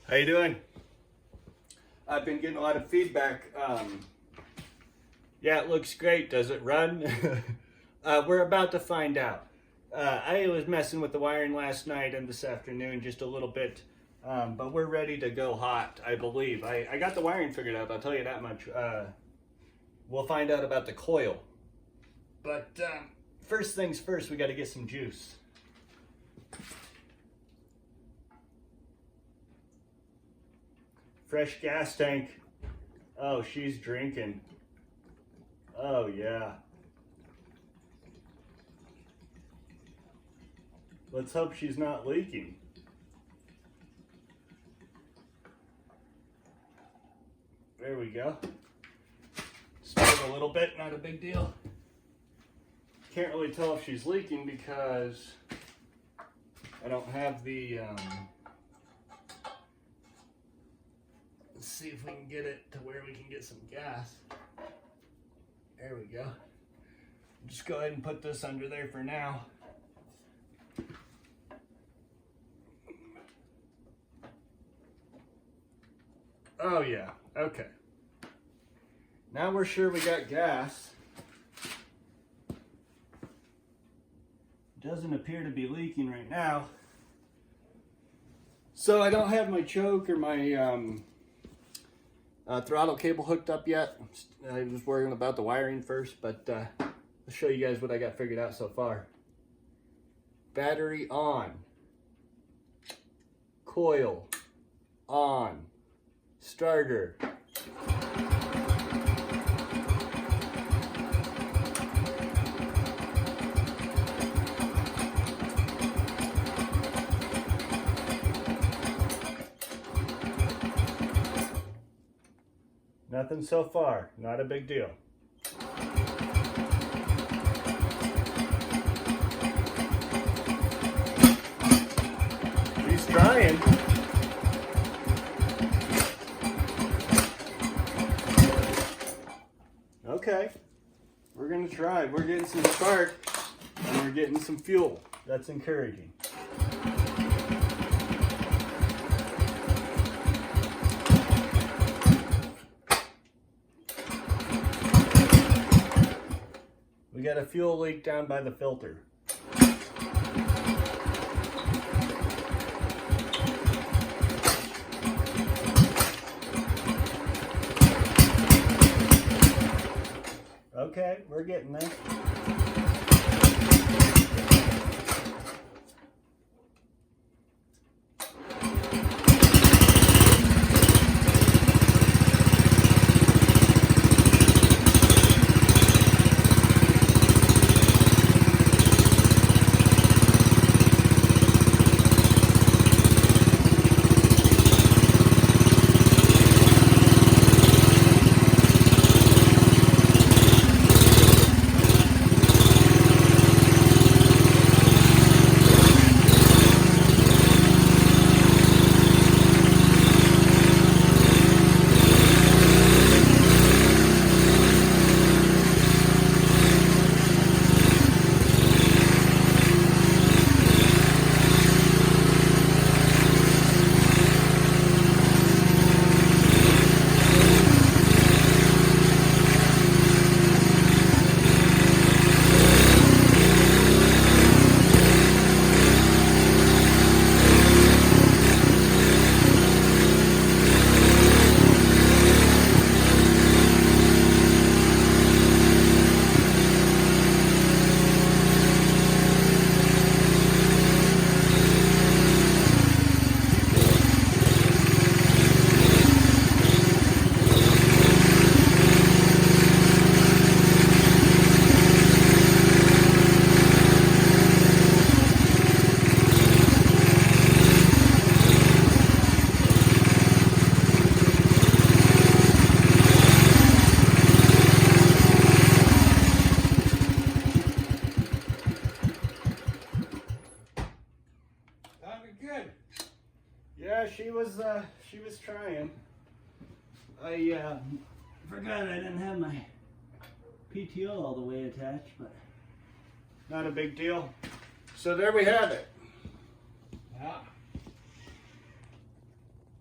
How you doing? I've been getting a lot of feedback. Yeah, it looks great. Does it run? We're about to find out. I was messing with the wiring last night and this afternoon just a little bit, but we're ready to go hot, I believe. I got the wiring figured out, I'll tell you that much. We'll find out about the coil. But first things first, we got to get some juice. Fresh gas tank. Oh, she's drinking. Oh, yeah. Let's hope she's not leaking. There we go. Spilled a little bit, not a big deal. Can't really tell if she's leaking because I don't have the let's see if we can get it to where we can get some gas. There we go. Just go ahead and put this under there for now. Oh yeah, okay. Now we're sure we got gas. Doesn't appear to be leaking right now. So I don't have my choke or my throttle cable hooked up yet. I was worrying about the wiring first, but I'll show you guys what I got figured out so far. Battery on. Coil on. Starter. Nothing so far, not a big deal. She's trying. Okay, we're gonna try. We're getting some spark and we're getting some fuel. That's encouraging. We got a fuel leak down by the filter. Okay, we're getting there. Good. Yeah, she was trying. I forgot I didn't have my PTO all the way attached, but not a big deal. So there we have it. Yeah.